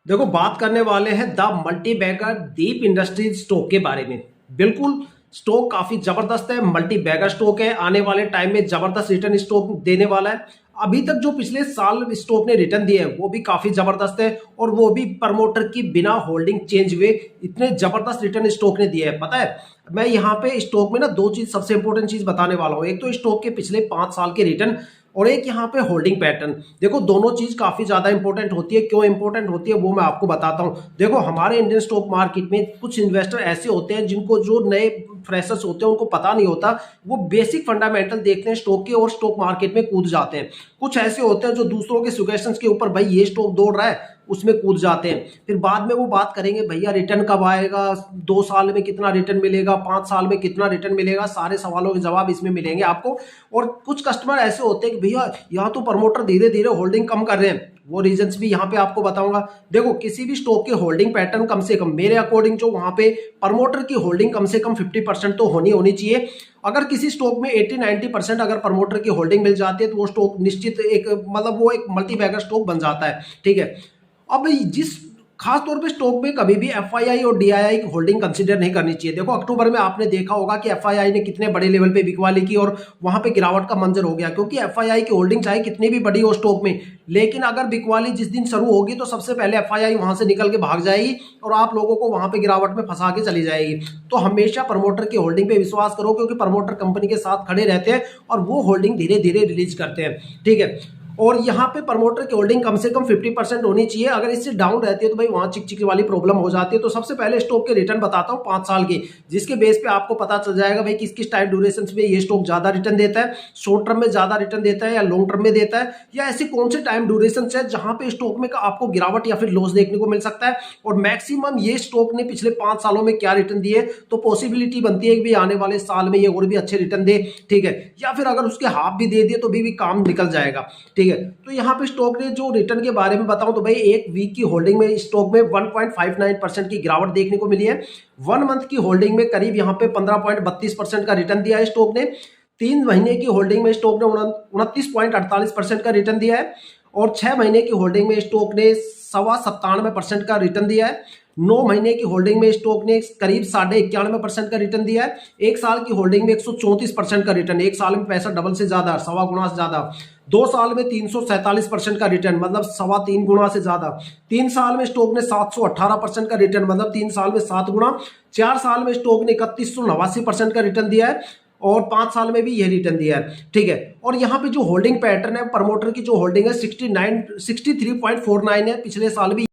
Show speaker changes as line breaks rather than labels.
देखो, बात करने वाले हैं the multibagger Deep industries stock के बारे में। बिल्कुल, स्टॉक काफी जबरदस्त है, मल्टी बैगर स्टॉक है, आने वाले टाइम में जबरदस्त रिटर्न स्टॉक देने वाला है। अभी तक जो पिछले साल स्टॉक ने रिटर्न दिए हैं वो भी काफी जबरदस्त है, और वो भी प्रमोटर की बिना होल्डिंग चेंज हुए इतने जबरदस्त रिटर्न स्टॉक ने दिए हैं। पता है, मैं यहाँ पे स्टॉक में ना दो चीज, सबसे इंपॉर्टेंट चीज बताने वाला हूँ। एक तो स्टॉक के पिछले 5 साल के रिटर्न, और एक यहाँ पे होल्डिंग पैटर्न। देखो, दोनों चीज काफी ज्यादा इंपॉर्टेंट होती है। क्यों इंपॉर्टेंट होती है वो मैं आपको बताता हूँ। देखो, हमारे इंडियन स्टॉक मार्केट में कुछ इन्वेस्टर ऐसे होते हैं जिनको, जो नए फ्रेशर्स होते हैं, उनको पता नहीं होता। वो बेसिक फंडामेंटल देखते हैं स्टॉक के और स्टॉक मार्केट में कूद जाते हैं। कुछ ऐसे होते हैं जो दूसरों के सुगेशंस के ऊपर, भाई ये स्टॉक दौड़ रहा है, उसमें कूद जाते हैं। फिर बाद में वो बात करेंगे, भैया रिटर्न कब आएगा, 2 साल में कितना रिटर्न मिलेगा, 5 साल में कितना रिटर्न मिलेगा। सारे सवालों के जवाब इसमें मिलेंगे आपको। और कुछ कस्टमर ऐसे होते हैं कि भैया यहाँ तो प्रमोटर धीरे धीरे होल्डिंग कम कर रहे हैं, वो रीजंस भी यहाँ पे आपको बताऊंगा। देखो, किसी भी स्टॉक के होल्डिंग पैटर्न कम से कम, मेरे अकॉर्डिंग, जो वहां पे प्रमोटर की होल्डिंग कम से कम 50% तो होनी होनी चाहिए। अगर किसी स्टॉक में 80-90% अगर प्रमोटर की होल्डिंग मिल जाती है तो वो स्टॉक निश्चित एक, मतलब वो एक मल्टी बैगर स्टॉक बन जाता है। ठीक है। अब जिस खास तौर पे स्टॉक में कभी भी एफआईआई और डीआईआई की होल्डिंग कंसीडर नहीं करनी चाहिए। देखो, अक्टूबर में आपने देखा होगा कि एफआईआई ने कितने बड़े लेवल पे बिकवाली की और वहां पे गिरावट का मंजर हो गया, क्योंकि एफआईआई की होल्डिंग चाहे कितनी भी बड़ी हो स्टॉक में, लेकिन अगर बिकवाली जिस दिन शुरू होगी तो सबसे पहले एफआईआई वहां से निकल के भाग जाएगी और आप लोगों को वहां पे गिरावट में फंसा के चली जाएगी। तो हमेशा प्रमोटर की होल्डिंग पे विश्वास करो, क्योंकि प्रमोटर कंपनी के साथ खड़े रहते हैं और वो होल्डिंग धीरे धीरे रिलीज करते हैं। ठीक है। और यहाँ पे प्रमोटर की होल्डिंग कम से कम 50% होनी चाहिए। अगर इससे डाउन रहती है तो भाई वहां चिक वाली प्रॉब्लम हो जाती है। तो सबसे पहले स्टॉक के रिटर्न बताता हूँ 5 साल के, जिसके बेस पे आपको पता चल जाएगा भाई किस किस टाइम ड्यूरेशन में ये स्टॉक ज्यादा रिटर्न देता है, शॉर्ट टर्म में ज्यादा रिटर्न देता है या लॉन्ग टर्म में देता है, या ऐसे कौन से टाइम ड्यूरेशन है जहां पे स्टॉक में आपको गिरावट या फिर लॉस देखने को मिल सकता है, और मैक्सिमम ये स्टॉक ने पिछले 5 सालों में क्या रिटर्न दिए। तो पॉसिबिलिटी बनती है कि भी आने वाले साल में ये और भी अच्छे रिटर्न दे। ठीक है। या फिर अगर उसके हाफ भी दे दिए तो भी काम निकल जाएगा। ठीक है। तो यहाँ पे स्टॉक ने जो रिटर्न के बारे में बताऊं तो भाई एक वीक की होल्डिंग में स्टॉक में 1.59% की गिरावट देखने को मिली है। 1 मंथ की होल्डिंग में करीब यहाँ पे 15.32% का रिटर्न दिया है स्टॉक ने। 3 महीने की होल्डिंग में स्टॉक ने 29.48% का रिटर्न दिया है, और 6 महीने की होल्डिंग में स्टॉक ने 97.97% का रिटर्न दिया है। 9 महीने की होल्डिंग में स्टॉक ने करीब 91.5% का रिटर्न दिया है। 1 साल की होल्डिंग में 134% का रिटर्न, 1 साल में पैसा डबल से ज्यादा, 1.25 गुना से ज्यादा। 2 साल में 347% का रिटर्न, मतलब 3.25 गुना से ज्यादा। 3 साल में स्टॉक ने 718% का रिटर्न, मतलब 3 साल में 7 गुना। 4 साल में स्टॉक ने 3189% का रिटर्न दिया है, और 5 साल में भी यह रिटर्न दिया है। ठीक है। और यहाँ पे जो होल्डिंग पैटर्न है, प्रमोटर की जो होल्डिंग है 63.49 है, पिछले साल भी